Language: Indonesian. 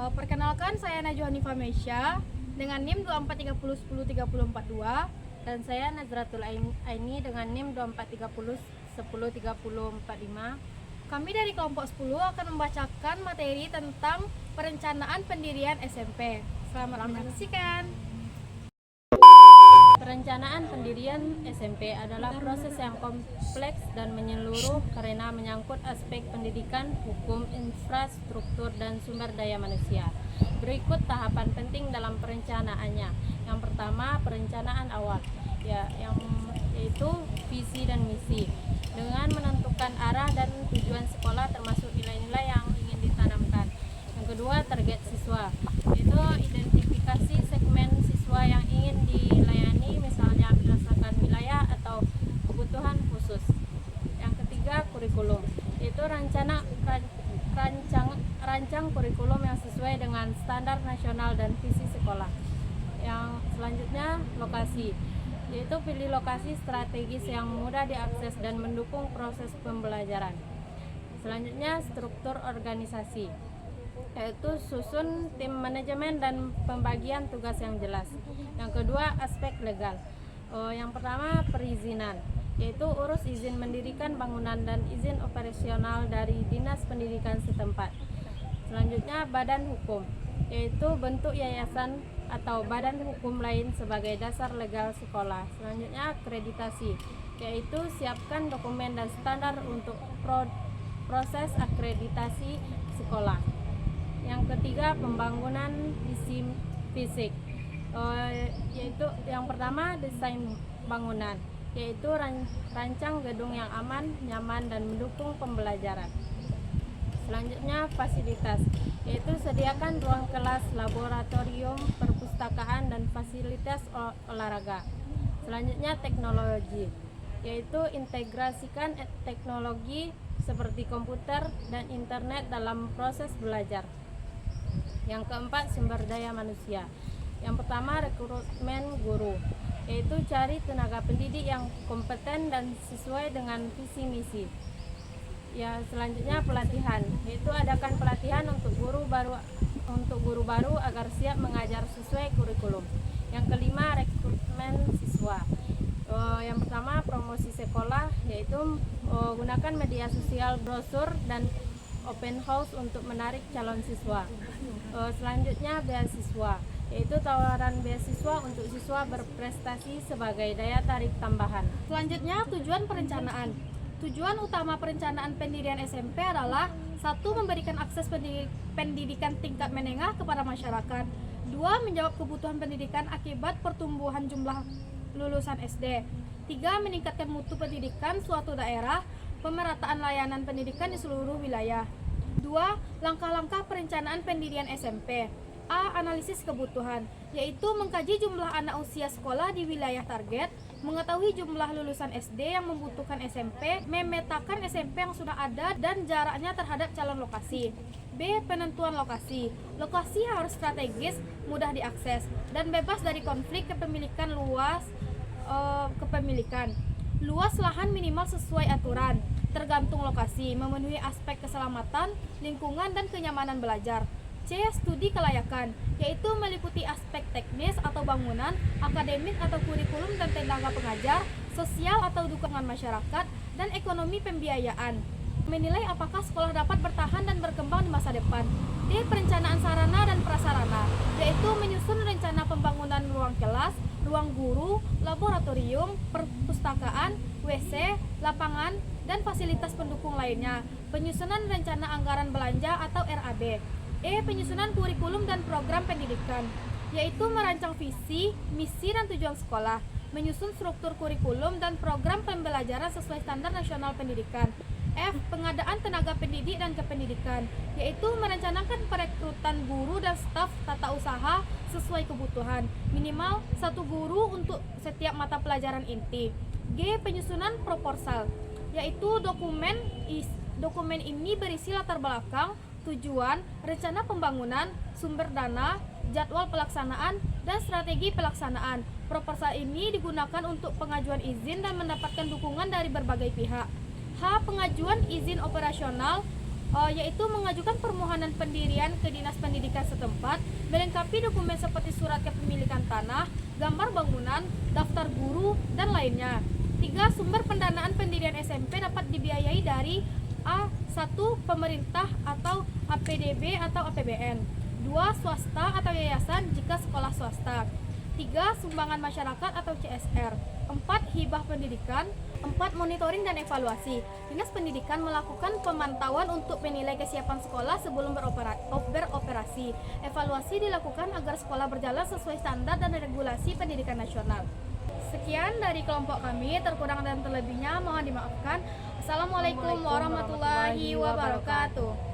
Perkenalkan, saya Najwa Hanifa Mesya dengan NIM 2430103042 dan saya Nazratul Aini dengan NIM 2430103045. Kami dari kelompok 10 akan membacakan materi tentang perencanaan pendirian SMP. Selamat menyaksikan. Perencanaan pendirian SMP adalah proses yang kompleks dan menyeluruh karena menyangkut aspek pendidikan, hukum, infrastruktur, dan sumber daya manusia. Berikut tahapan penting dalam perencanaannya. Yang pertama, perencanaan awal, yaitu visi dan misi, dengan menentukan arah dan tujuan sekolah termasuk nilai-nilai yang ingin ditanamkan. Yang kedua, target siswa, yaitu identifikasi segmen siswa yang ingin dilayani, misalnya berdasarkan wilayah atau kebutuhan khusus. Yang ketiga, kurikulum, yaitu rancang kurikulum yang sesuai dengan standar nasional dan visi sekolah. Yang selanjutnya, lokasi, yaitu pilih lokasi strategis yang mudah diakses dan mendukung proses pembelajaran. Selanjutnya, struktur organisasi, yaitu susun tim manajemen dan pembagian tugas yang jelas. Yang kedua, aspek legal. Yang pertama, perizinan, yaitu urus izin mendirikan bangunan dan izin operasional dari Dinas Pendidikan setempat. Selanjutnya, badan hukum, yaitu bentuk yayasan atau badan hukum lain sebagai dasar legal sekolah. Selanjutnya, akreditasi, yaitu siapkan dokumen dan standar untuk proses akreditasi sekolah. Yang ketiga, pembangunan fisik, yaitu yang pertama, desain bangunan, yaitu rancang gedung yang aman, nyaman, dan mendukung pembelajaran. Selanjutnya, fasilitas, yaitu sediakan ruang kelas, laboratorium, perpustakaan, dan fasilitas olahraga. Selanjutnya, teknologi, yaitu integrasikan teknologi seperti komputer dan internet dalam proses belajar. Yang keempat, sumber daya manusia. Yang pertama, rekrutmen guru, yaitu cari tenaga pendidik yang kompeten dan sesuai dengan visi misi. Ya, selanjutnya pelatihan, yaitu adakan pelatihan untuk guru baru agar siap mengajar sesuai kurikulum. Yang kelima, rekrutmen siswa. Yang pertama, promosi sekolah, yaitu gunakan media sosial, brosur, dan open house untuk menarik calon siswa. Selanjutnya, beasiswa, yaitu tawaran beasiswa untuk siswa berprestasi sebagai daya tarik tambahan. Selanjutnya, tujuan perencanaan. Tujuan utama perencanaan pendirian SMP adalah 1. Memberikan akses pendidikan tingkat menengah kepada masyarakat. 2. Menjawab kebutuhan pendidikan akibat pertumbuhan jumlah lulusan SD. 3. Meningkatkan mutu pendidikan suatu daerah, pemerataan layanan pendidikan di seluruh wilayah. 2. Langkah-langkah perencanaan pendirian SMP. A. Analisis kebutuhan, yaitu mengkaji jumlah anak usia sekolah di wilayah target, mengetahui jumlah lulusan SD yang membutuhkan SMP, memetakan SMP yang sudah ada dan jaraknya terhadap calon lokasi. B. Penentuan lokasi. Lokasi harus strategis, mudah diakses, dan bebas dari konflik kepemilikan Luas lahan minimal sesuai aturan, tergantung lokasi, memenuhi aspek keselamatan, lingkungan, dan kenyamanan belajar. C. Studi kelayakan, yaitu meliputi aspek teknis atau bangunan, akademik atau kurikulum dan tenaga pengajar, sosial atau dukungan masyarakat, dan ekonomi pembiayaan. Menilai apakah sekolah dapat bertahan dan berkembang di masa depan. D. Perencanaan sarana dan prasarana, yaitu menyusun rencana pembangunan ruang kelas, ruang guru, laboratorium, perpustakaan, WC, lapangan, dan fasilitas pendukung lainnya. Penyusunan rencana anggaran belanja atau RAB. E. Penyusunan kurikulum dan program pendidikan, yaitu merancang visi, misi, dan tujuan sekolah, menyusun struktur kurikulum dan program pembelajaran sesuai standar nasional pendidikan. F. Pengadaan tenaga pendidik dan kependidikan, yaitu merencanakan perekrutan guru dan staf tata usaha sesuai kebutuhan, minimal 1 guru untuk setiap mata pelajaran inti. G. Penyusunan proposal, yaitu dokumen ini berisi latar belakang, tujuan, rencana pembangunan, sumber dana, jadwal pelaksanaan, dan strategi pelaksanaan. Proposal ini digunakan untuk pengajuan izin dan mendapatkan dukungan dari berbagai pihak. H. Pengajuan izin operasional, yaitu mengajukan permohonan pendirian ke Dinas Pendidikan setempat, melengkapi dokumen seperti surat kepemilikan tanah, gambar bangunan, daftar guru, dan lainnya. 3. Sumber pendanaan pendirian SMP dapat dibiayai dari A1. Pemerintah atau APDB atau APBN. 2. Swasta atau yayasan jika sekolah swasta. 3. Sumbangan masyarakat atau CSR. 4. Hibah pendidikan. 4. Monitoring dan evaluasi. Dinas Pendidikan melakukan pemantauan untuk menilai kesiapan sekolah sebelum beroperasi. Evaluasi dilakukan agar sekolah berjalan sesuai standar dan regulasi pendidikan nasional. Sekian dari kelompok kami, terkurang dan terlebihnya mohon dimaafkan. Assalamualaikum warahmatullahi wabarakatuh.